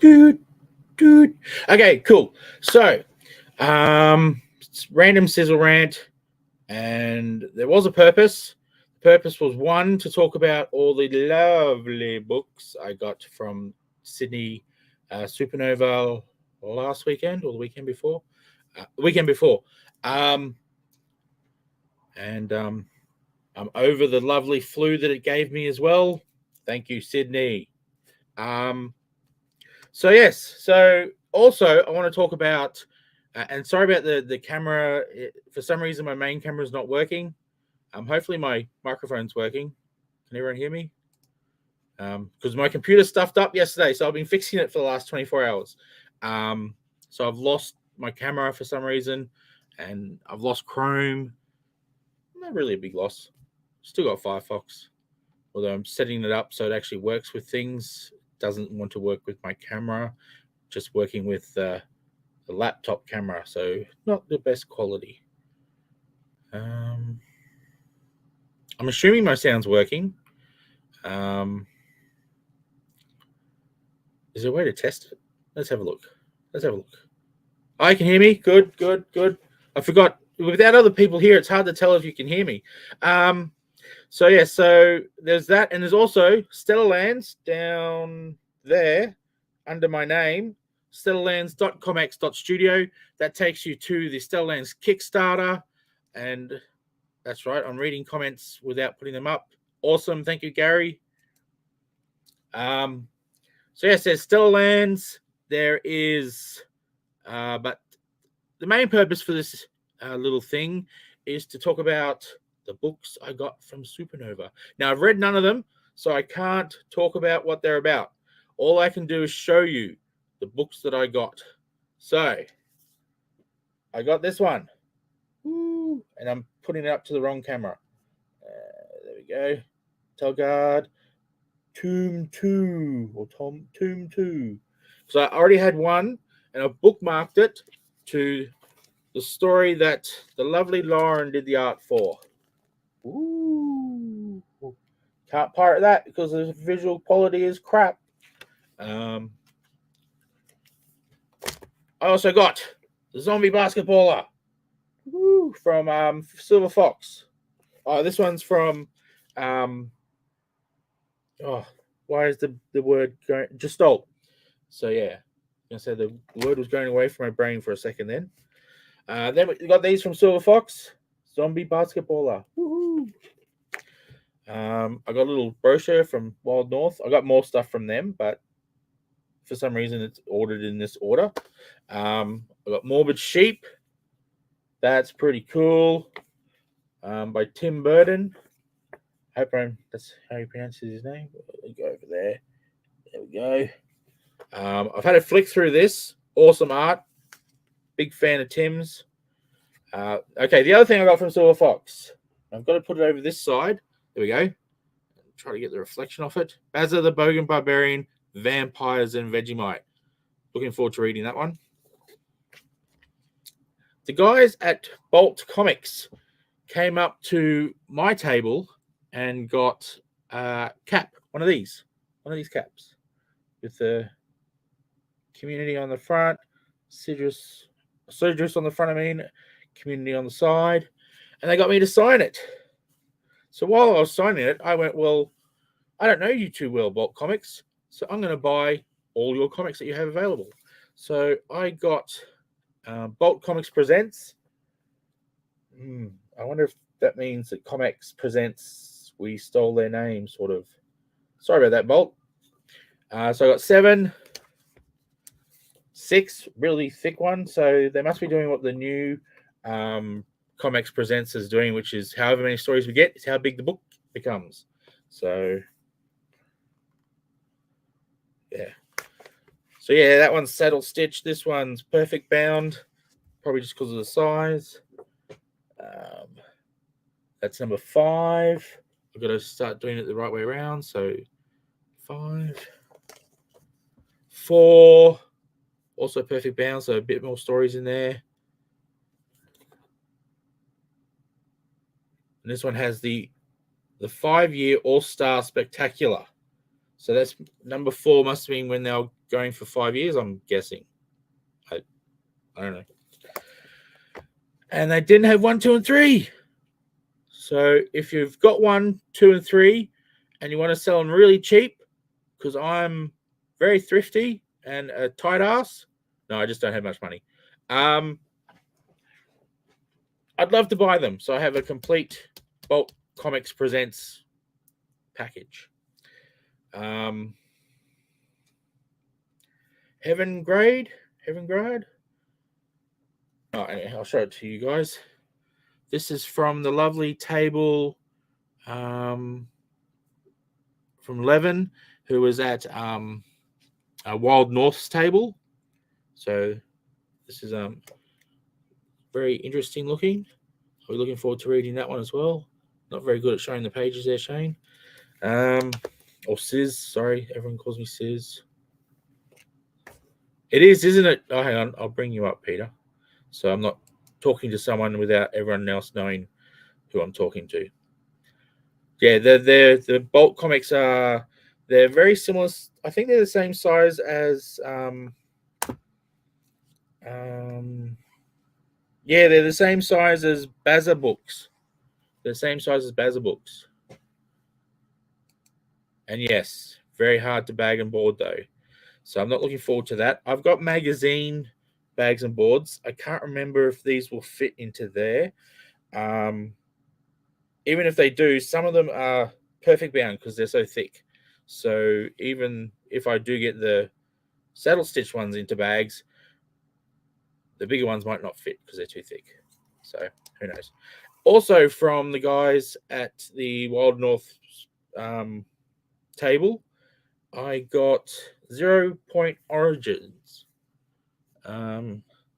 dude, dude. Okay, cool. So, it's random Sizzle Rant, and there was a purpose. The purpose was one, to talk about all the lovely books I got from Sydney Supernova last weekend or the weekend before. The weekend before. And I'm over the lovely flu that it gave me as well. Thank you, Sydney. So yes. So also, I want to talk about, and sorry about the camera. For some reason, my main camera is not working. Hopefully, my microphone's working. Can everyone hear me? Because my computer stuffed up yesterday, so I've been fixing it for the last 24 hours. So I've lost my camera for some reason, and I've lost Chrome. Not really a big loss. Still got Firefox, although I'm setting it up so it actually works with things. It doesn't want to work with my camera, just working with the laptop camera, so not the best quality. I'm assuming my sound's working. Is there a way to test it? Let's have a look. Oh, you can hear me? Good. I forgot. Without other people here, it's hard to tell if you can hear me. So there's that, and there's also Stellar Lands down there under my name, stellarlands.comx.studio. That takes you to the Stellar Lands Kickstarter, and that's right, I'm reading comments without putting them up. Awesome, thank you, Gary. So yes, there's Stellar Lands. There is, but the main purpose for this little thing is to talk about the books I got from Supernova. Now, I've read none of them, so I can't talk about what they're about. All I can do is show you the books that I got. So, I got this one. Woo, and I'm putting it up to the wrong camera. There we go. Telgard. Tomb 2 or Tomb 2. So I already had one, and I bookmarked it to the story that the lovely Lauren did the art for. Ooh. Can't pirate that because the visual quality is crap. I also got the Zombie Basketballer from Silver Fox. This one's from why is the word going Gestalt? So yeah, I'm gonna say the word was going away from my brain for a second then. Then we got these from Silver Fox, Zombie Basketballer. Woohoo! I got a little brochure from Wild North. I got more stuff from them, but for some reason it's ordered in this order. I got Morbid Sheep. That's pretty cool. By Tim Burton. That's how he pronounces his name. We'll go over there. There we go. I've had a flick through this. Awesome art. Big fan of Tim's. Okay, the other thing I got from Silver Fox. I've got to put it over this side. There we go. Try to get the reflection off it. Bazza the Bogan Barbarian, Vampires and Vegemite. Looking forward to reading that one. The guys at ComX came up to my table and got a cap, one of these caps with the community on the front, citrus on the front, community on the side, and they got me to sign it. So while I was signing it, I went, well, I don't know you too well, Bolt Comics, so I'm going to buy all your comics that you have available. So I got Bolt Comics Presents. I wonder if that means that ComX Presents, we stole their name, sort of. Sorry about that, Bolt. So I got 6 really thick ones. So they must be doing what the new ComX Presents is doing, which is however many stories we get is how big the book becomes. So yeah. So yeah, that one's saddle stitch. This one's perfect bound, probably just because of the size. That's number 5. I've got to start doing it the right way around. So 5, 4, also perfect bound, so a bit more stories in there. And this one has the 5-year All-Star Spectacular. So that's number 4 must have been when they were going for 5 years, I'm guessing. I don't know. And they didn't have 1, 2, and 3. So if you've got 1, 2, and 3, and you want to sell them really cheap, because I'm very thrifty and a tight ass. No, I just don't have much money. I'd love to buy them. So I have a complete Bolt ComX Presents package. Heaven Grade. Oh, anyway, I'll show it to you guys. This is from the lovely table from Levin, who was at a Wild North's table. So this is very interesting looking. I'll be looking forward to reading that one as well. Not very good at showing the pages there, Shane. Or Sizz, sorry. Everyone calls me Sizz. It is, isn't it? Oh, hang on. I'll bring you up, Peter. So I'm not talking to someone without everyone else knowing who I'm talking to. Yeah, the Bolt comics are, they're very similar. I think they're the same size as yeah, they're the same size as Baza books. They're the same size as Baza books. And yes, very hard to bag and board though. So I'm not looking forward to that. I've got magazine bags and boards. I can't remember if these will fit into there. Even if they do, some of them are perfect bound because they're so thick. So even if I do get the saddle stitch ones into bags, the bigger ones might not fit because they're too thick. So who knows? Also from the guys at the Wild North table, I got 0 Point Origins.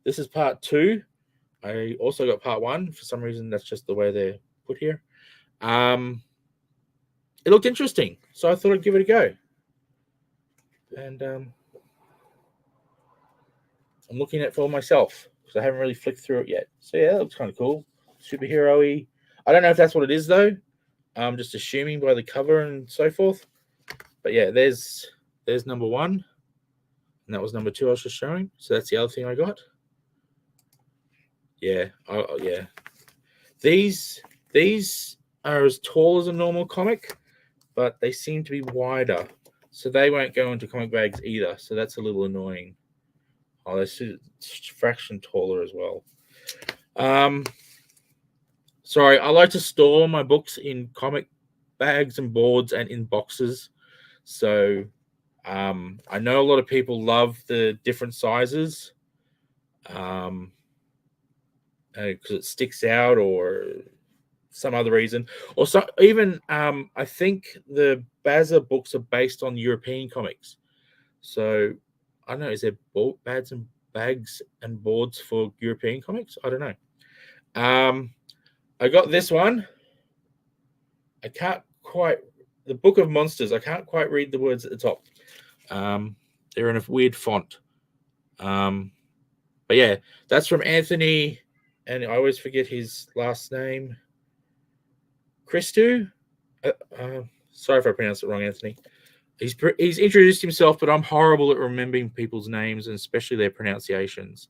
This is part 2. I also got part 1. For some reason, that's just the way they're put here. It looked interesting, so I thought I'd give it a go. And I'm looking at it for myself because I haven't really flicked through it yet. So yeah, that looks kind of cool. Superhero-y. I don't know if that's what it is though. I'm just assuming by the cover and so forth. But yeah, there's number 1, and that was number 2 I was just showing. So that's the other thing I got. Yeah, yeah. These are as tall as a normal comic, but they seem to be wider, so they won't go into comic bags either. So that's a little annoying. Oh, they're a fraction taller as well. Sorry, I like to store my books in comic bags and boards and in boxes. So I know a lot of people love the different sizes because it sticks out or some other reason. Or so, even I think the Baza books are based on European comics. So I don't know, is there bags and boards for European comics? I don't know. I got this one. I can't quite, the Book of Monsters. I can't quite read the words at the top. They're in a weird font. But yeah, that's from Anthony, and I always forget his last name. Christou. Sorry if I pronounced it wrong, Anthony. He's introduced himself, but I'm horrible at remembering people's names and especially their pronunciations.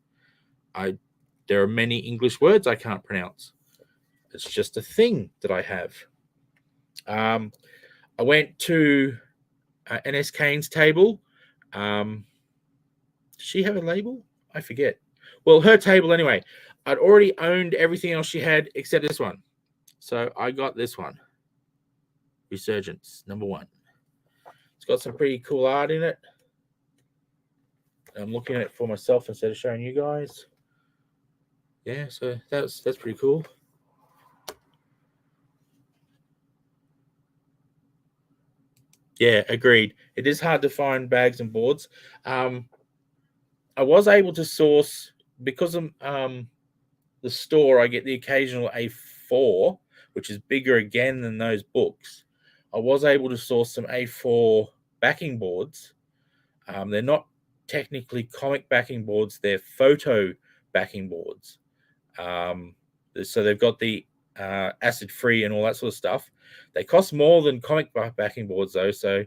There are many English words I can't pronounce. It's just a thing that I have. I went to NS Kane's table. Does she have a label? I forget. Well, her table anyway. I'd already owned everything else she had except this one. So I got this one. Resurgence, number 1. It's got some pretty cool art in it. I'm looking at it for myself instead of showing you guys. Yeah, so that's pretty cool. Yeah, agreed. It is hard to find bags and boards. I was able to source, because of the store, I get the occasional A4, which is bigger again than those books. I was able to source some A4 backing boards. They're not technically comic backing boards, they're photo backing boards. So they've got the acid free and all that sort of stuff. They cost more than comic backing boards though, so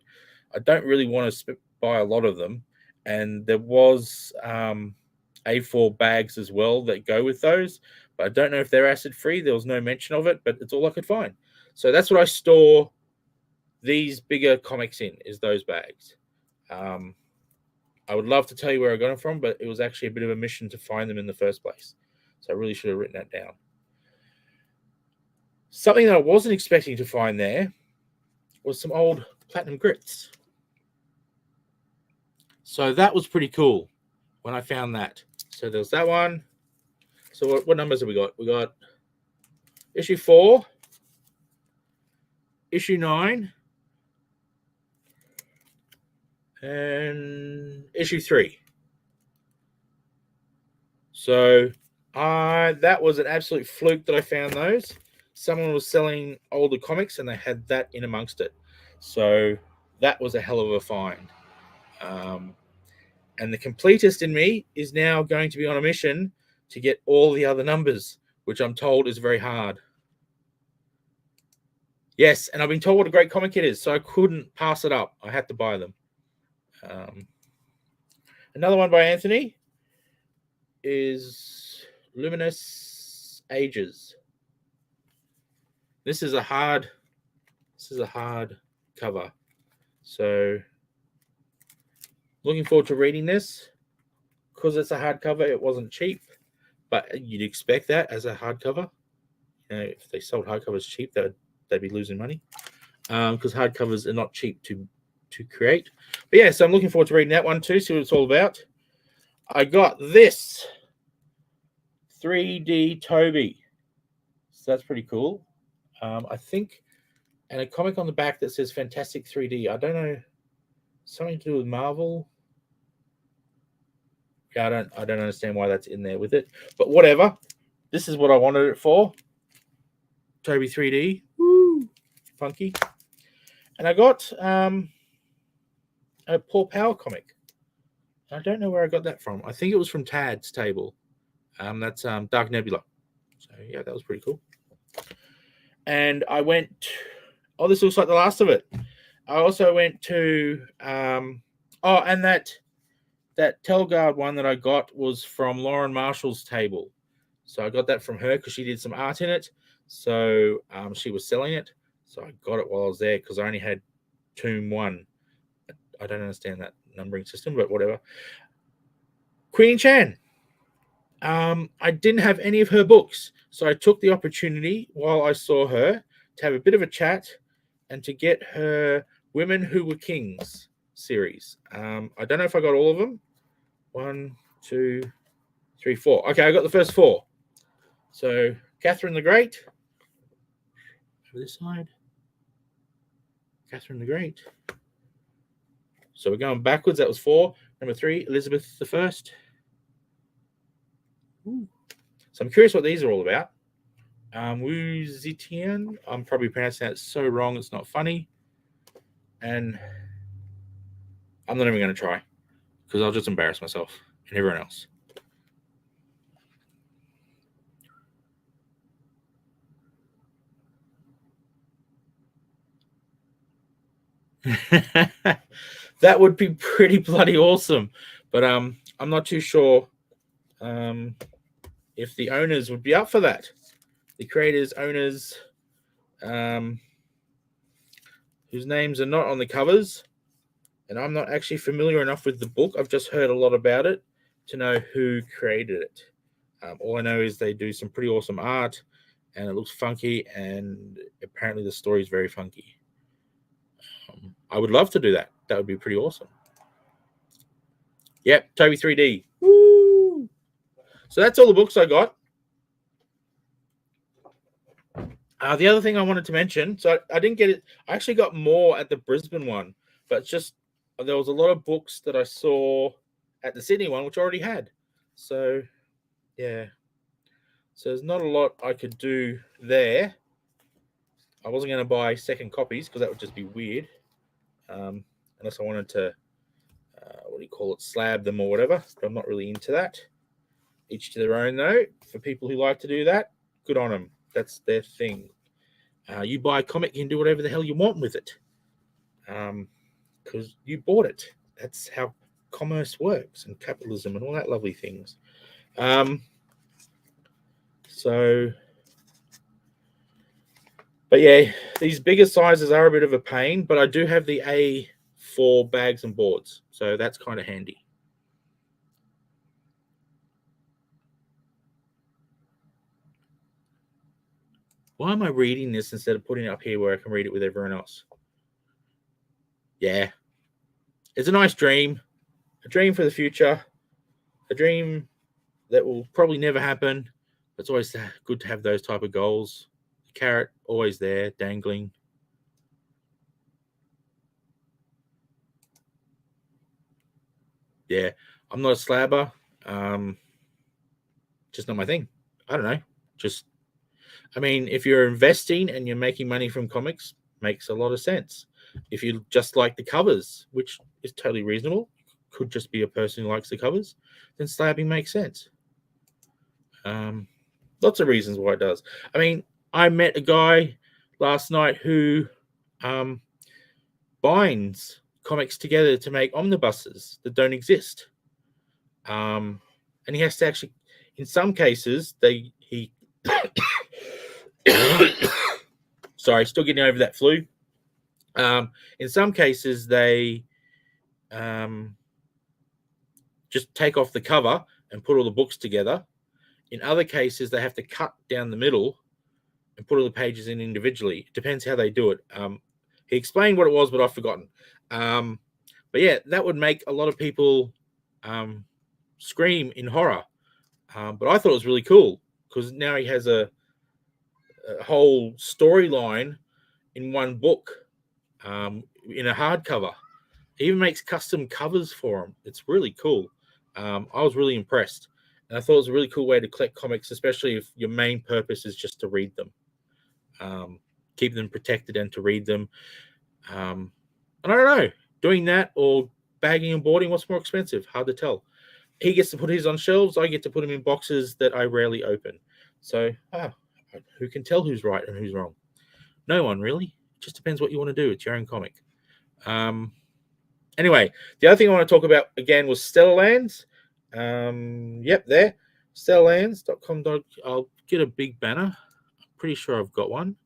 I don't really want to buy a lot of them. And there was A4 bags as well that go with those, but I don't know if they're acid free. There was no mention of it, but it's all I could find. So that's what I store these bigger ComX in, is those bags. I would love to tell you where I got them from, but it was actually a bit of a mission to find them in the first place. So I really should have written that down. Something that I wasn't expecting to find there was some old platinum grits. So that was pretty cool when I found that. So there's that one. So what numbers have we got? We got issue 4, issue 9, and issue 3. So that was an absolute fluke that I found those. Someone was selling older comics and they had that in amongst it. So that was a hell of a find. And the completist in me is now going to be on a mission to get all the other numbers, which I'm told is very hard. Yes, and I've been told what a great comic it is, so I couldn't pass it up. I had to buy them. Another one by Anthony is Luminous Ages. This is a hard cover. So looking forward to reading this. Because it's a hardcover, it wasn't cheap, but you'd expect that as a hardcover. You know, if they sold hardcovers cheap, they'd be losing money. Because hardcovers are not cheap to create. But yeah, so I'm looking forward to reading that one too, see what it's all about. I got this 3D Toby. So that's pretty cool. I think, and a comic on the back that says Fantastic 3D. I don't know, something to do with Marvel. Yeah, I don't understand why that's in there with it, but whatever. This is what I wanted it for. Toby 3D, woo, funky. And I got a Paw Power comic. I don't know where I got that from. I think it was from Tad's table. That's Dark Nebula. So yeah, that was pretty cool. And I went. Oh, this looks like the last of it. I also went to. And that Telgard one that I got was from Lauren Marshall's table. So I got that from her because she did some art in it. So she was selling it. So I got it while I was there because I only had Tomb 1. I don't understand that numbering system, but whatever. Queen Chan. I didn't have any of her books. So I took the opportunity while I saw her to have a bit of a chat and to get her Women Who Were Kings series. I don't know if I got all of them. 1, 2, 3, 4. Okay, I got the first 4. So Catherine the Great. Over this side. Catherine the Great. So we're going backwards. That was 4. Number 3, Elizabeth the First. Ooh. So I'm curious what these are all about. Wu Zetian. I'm probably pronouncing that so wrong. It's not funny. And I'm not even going to try because I'll just embarrass myself and everyone else. That would be pretty bloody awesome. But I'm not too sure if the owners would be up for that. The creators, owners, whose names are not on the covers. And I'm not actually familiar enough with the book. I've just heard a lot about it to know who created it. All I know is they do some pretty awesome art and it looks funky, and apparently the story is very funky. I would love to do that. That would be pretty awesome. Yep, Toby 3D. Woo! So that's all the books I got. The other thing I wanted to mention, so I didn't get it. I actually got more at the Brisbane one, but it's just there was a lot of books that I saw at the Sydney one, which I already had. So, yeah. So there's not a lot I could do there. I wasn't going to buy second copies because that would just be weird. Unless I wanted to, slab them or whatever. But I'm not really into that. Each to their own, though. For people who like to do that, good on them. That's their thing. You buy a comic, you can do whatever the hell you want with it. because you bought it. That's how commerce works and capitalism and all that lovely things. But yeah, these bigger sizes are a bit of a pain, but I do have the A4 bags and boards, so that's kind of handy. Why am I reading this instead of putting it up here where I can read it with everyone else? Yeah. It's a nice dream. A dream for the future. A dream that will probably never happen. It's always good to have those type of goals. The carrot always there, dangling. Yeah. I'm not a slabber. Just not my thing. I don't know. I mean, if you're investing and you're making money from comics, makes a lot of sense. If you just like the covers, which is totally reasonable, could just be a person who likes the covers, then slabbing makes sense. Lots of reasons why it does. I mean, I met a guy last night who binds comics together to make omnibuses that don't exist. And he has to actually, in some cases, he sorry, still getting over that flu. In some cases, they just take off the cover and put all the books together. In other cases, they have to cut down the middle and put all the pages in individually. It depends how they do it. He explained what it was, but I've forgotten. But yeah, that would make a lot of people scream in horror. But I thought it was really cool because now he has a whole storyline in one book in a hardcover. He even makes custom covers for them. It's really cool. I was really impressed. And I thought it was a really cool way to collect comics, especially if your main purpose is just to read them. Keep them protected and to read them. And I don't know, doing that or bagging and boarding, what's more expensive? Hard to tell. He gets to put his on shelves. I get to put them in boxes that I rarely open. So who can tell who's right and who's wrong? No one, really. It just depends what you want to do. It's your own comic. Anyway, the other thing I want to talk about again was Stellar Lands. Yep, there. Stellarlands.com. I'll get a big banner. I'm pretty sure I've got one.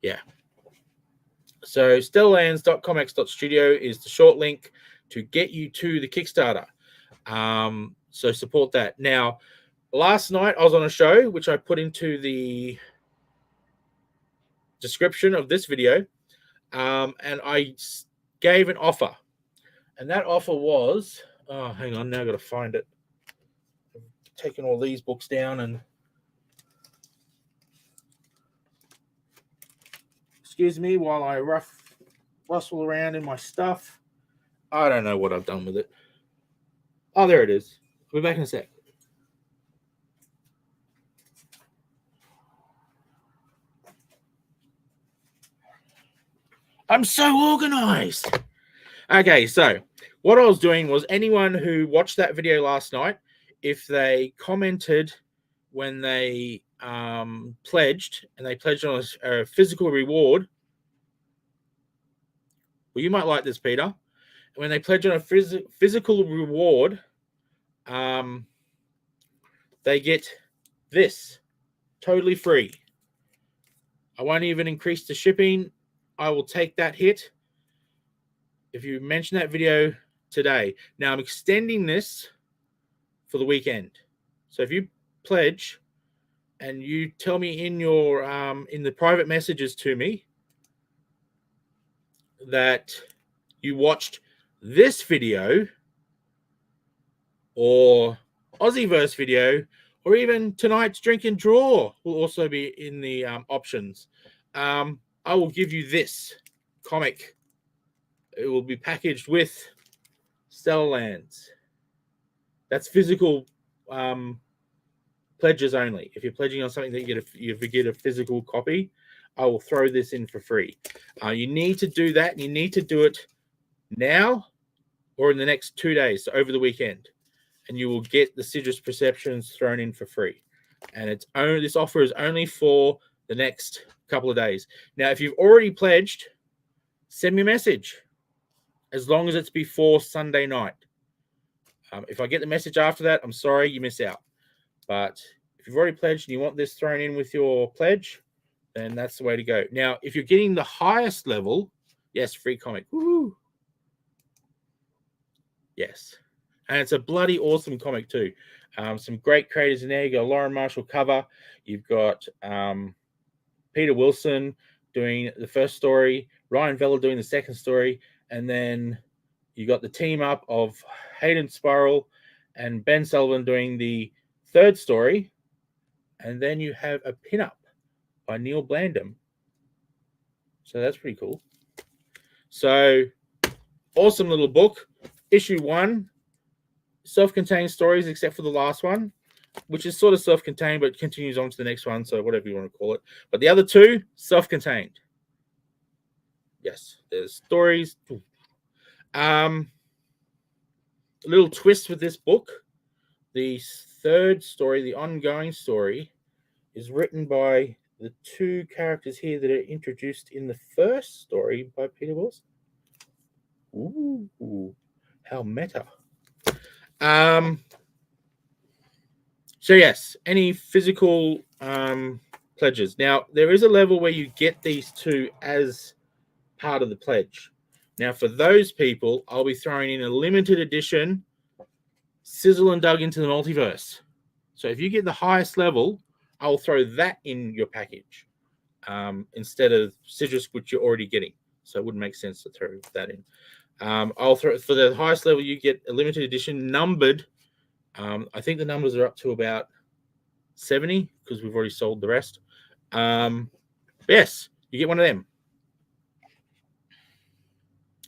Yeah. So stellarlands.comx.studio is the short link to get you to the Kickstarter. So support that. Now, last night I was on a show, which I put into the description of this video, and I gave an offer. And that offer was, oh, hang on, now I've got to find it. I've taken all these books down and excuse me while I rustle around in my stuff. I don't know what I've done with it. Oh, there it is. I'll be back in a sec. I'm so organized. Okay, so what I was doing was anyone who watched that video last night, if they commented when they pledged, and they pledged on a physical reward, well, you might like this, Peter. When they pledge on a physical reward, they get this totally free. I won't even increase the shipping. I will take that hit if you mention that video today. Now I'm extending this for the weekend. So if you pledge and you tell me in your in the private messages to me that you watched this video or Aussieverse video, or even tonight's drink and draw will also be in the options. I will give you this comic. It will be packaged with Stellar Lands. That's physical pledges only. If you're pledging on something that you get a physical copy, I will throw this in for free. You need to do that. You need to do it now or in the next 2 days, so over the weekend, and you will get the Citrus Perceptions thrown in for free. And this offer is only for the next couple of days. Now, if you've already pledged, send me a message, as long as it's before Sunday night. If I get the message after that, I'm sorry, you miss out. But if you've already pledged and you want this thrown in with your pledge, then that's the way to go. Now, if you're getting the highest level, yes, free comic. Woo! Yes. And it's a bloody awesome comic too. Some great creators in there. You got Lauren Marshall cover. You've got Peter Wilson doing the first story, Ryan Vella doing the second story, and then you got the team up of Hayden Spiral and Ben Sullivan doing the third story, and then you have a pinup by Neil Blandham. So that's pretty cool. So awesome little book. Issue 1, self-contained stories except for the last one, which is sort of self-contained but continues on to the next one, so whatever you want to call it. But the other 2, self-contained. Yes, there's stories. A little twist with this book. The third story, the ongoing story, is written by the 2 characters here that are introduced in the first story by Peter Wilson. Ooh, how meta. So yes, any physical pledges. Now, there is a level where you get these 2 as part of the pledge. Now, for those people, I'll be throwing in a limited edition Sizzle and Dug into the Multiverse. So if you get the highest level, I'll throw that in your package instead of Citrus, which you're already getting. So it wouldn't make sense to throw that in. I'll throw for the highest level, you get a limited edition numbered. I think the numbers are up to about 70 because we've already sold the rest. Yes, you get one of them.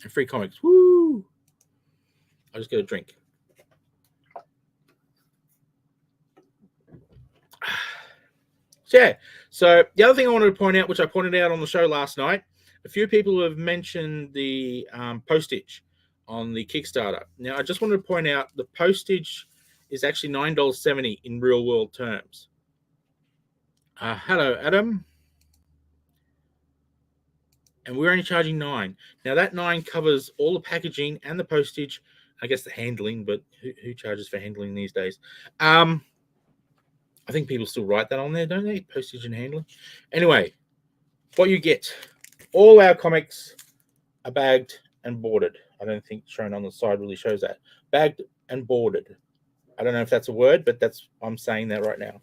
And free comics. Woo! I'll just get a drink. So, yeah. So the other thing I wanted to point out, which I pointed out on the show last night, a few people have mentioned the postage on the Kickstarter. Now, I just wanted to point out the postage is actually $9.70 in real world terms. Hello, Adam. And we're only charging $9. Now, that $9 covers all the packaging and the postage, I guess the handling, but who charges for handling these days? I think people still write that on there, don't they? Postage and handling. Anyway, what you get, all our comics are bagged and boarded. I don't think shown on the side really shows that. Bagged and boarded. I don't know if that's a word, but I'm saying that right now.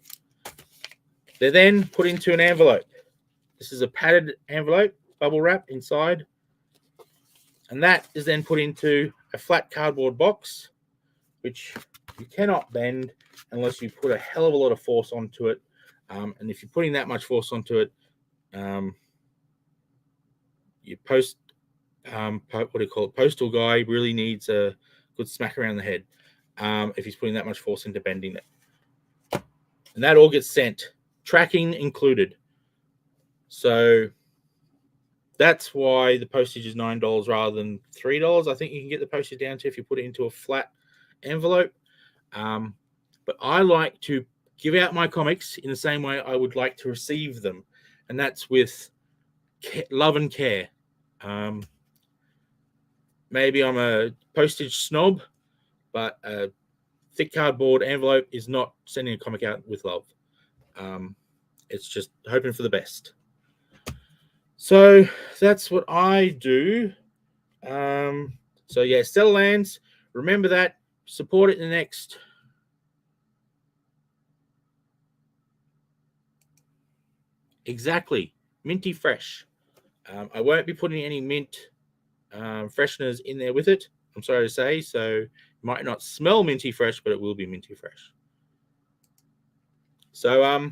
They're then put into an envelope. This is a padded envelope, bubble wrap inside. And that is then put into a flat cardboard box, which you cannot bend unless you put a hell of a lot of force onto it. And if you're putting that much force onto it, your postal guy really needs a good smack around the head if he's putting that much force into bending it. And that all gets sent, tracking included. So that's why the postage is $9 rather than $3. I think you can get the postage down to if you put it into a flat envelope. But I like to give out my comics in the same way I would like to receive them. And that's with love and care. Maybe I'm a postage snob, but a thick cardboard envelope is not sending a comic out with love. It's just hoping for the best. So that's what I do. So yeah, Stellar Lands. Remember that. Support it in the next. Exactly. Minty fresh. I won't be putting any mint fresheners in there with it. I'm sorry to say. So it might not smell minty fresh, but it will be minty fresh. So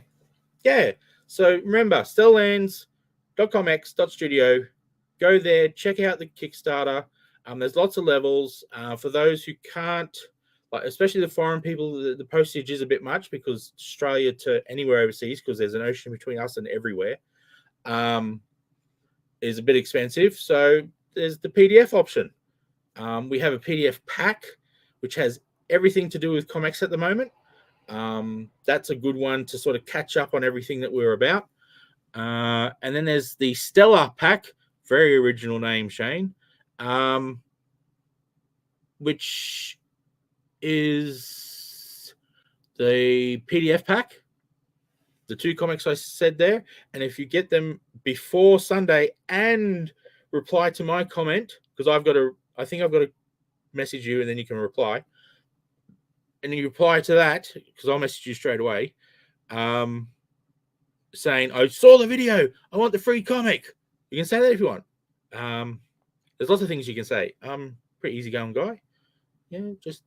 yeah. So remember, stellarlands.comx.studio. Go there, check out the Kickstarter. There's lots of levels. For those who can't, like especially the foreign people, the postage is a bit much because Australia to anywhere overseas, because there's an ocean between us and everywhere, is a bit expensive. So there's the PDF option. We have a PDF pack, which has everything to do with ComX at the moment. That's a good one to sort of catch up on everything that we're about. And then there's the Stellar pack, very original name, Shane, which is the PDF pack, the 2 comics I said there. And if you get them before Sunday and reply to my comment, because I think I've got to message you and then you can reply. And you reply to that, because I'll message you straight away, saying, I saw the video, I want the free comic. You can say that if you want. There's lots of things you can say. I'm pretty easygoing guy. Yeah, just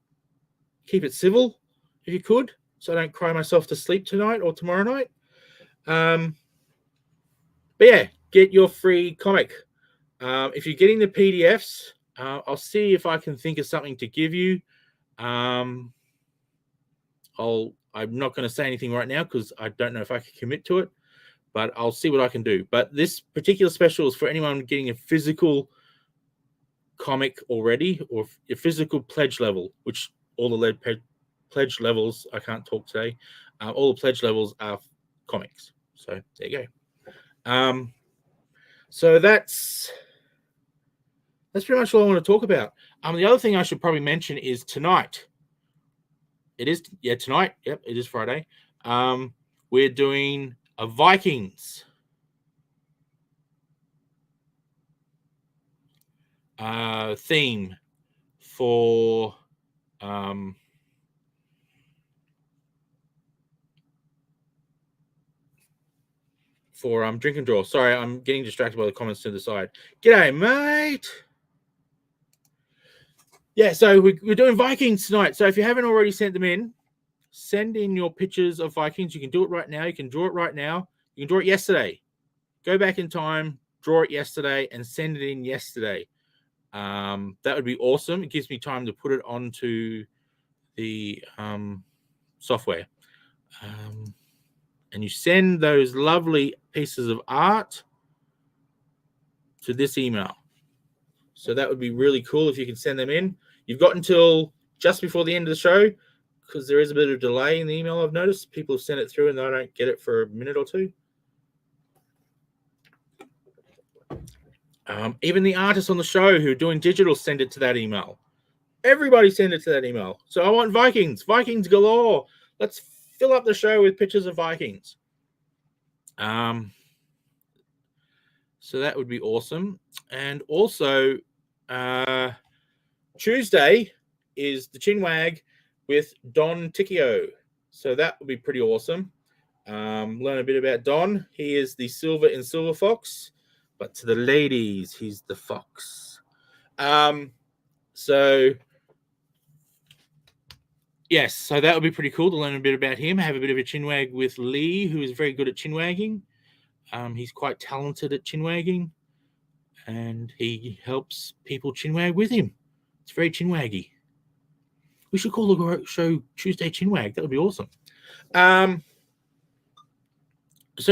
keep it civil if you could, so I don't cry myself to sleep tonight or tomorrow night. But yeah, get your free comic. If you're getting the PDFs, I'll see if I can think of something to give you. I'm not going to say anything right now because I don't know if I can commit to it, but I'll see what I can do. But this particular special is for anyone getting a physical comic already, or a physical pledge level, which all the pledge levels, I can't talk today, all the pledge levels are comics. So there you go. So that's pretty much all I want to talk about. The other thing I should probably mention is tonight. Tonight. Yep, it is Friday. We're doing a Vikings theme for Drink and Draw. Sorry, I'm getting distracted by the comments to the side. G'day, mate. Yeah, so we're doing Vikings tonight. So if you haven't already sent them in, send in your pictures of Vikings. You can do it right now. You can draw it right now. You can draw it yesterday. Go back in time, draw it yesterday, and send it in yesterday. That would be awesome. It gives me time to put it onto the software. And you send those lovely pieces of art to this email. So that would be really cool if you can send them in. You've got until just before the end of the show, because there is a bit of delay in the email. I've noticed people have sent it through and I don't get it for a minute or two. Even the artists on the show who are doing digital send it to that email. Everybody send it to that email. So I want Vikings galore. Let's fill up the show with pictures of Vikings. So that would be awesome. And also, Tuesday is the Chinwag with Don Ticchio. So that would be pretty awesome. Learn a bit about Don. He is the silver in Silver Fox, but to the ladies, he's the fox. So yes, so that would be pretty cool to learn a bit about him. Have a bit of a chinwag with Lee, who is very good at chinwagging. He's quite talented at chinwagging, and he helps people chinwag with him. It's very chinwaggy. We should call the show Tuesday Chinwag. That would be awesome. So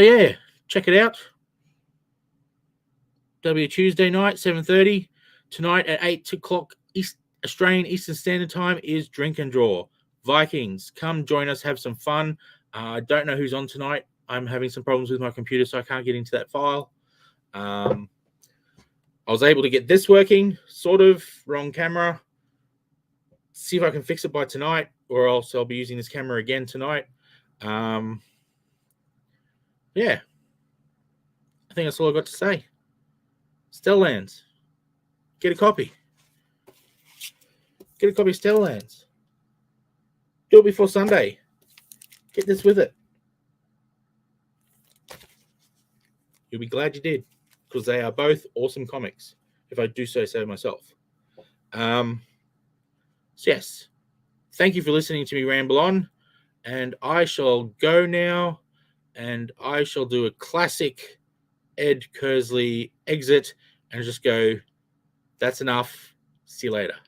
yeah, check it out. That'll be a Tuesday night, 7:30. Tonight at 8 o'clock Australian Eastern Standard Time is Drink and Draw. Vikings, come join us, have some fun. I don't know who's on tonight. I'm having some problems with my computer, so I can't get into that file. I was able to get this working, sort of, wrong camera. See if I can fix it by tonight, or else I'll be using this camera again tonight. Yeah. I think that's all I've got to say. Stellarlands. Get a copy. Get a copy of Stellarlands. Do it before Sunday. Get this with it. You'll be glad you did, because they are both awesome comics, if I do say so myself. So yes, thank you for listening to me ramble on, and I shall go now, and I shall do a classic Ed Kersley exit and just go, that's enough. See you later.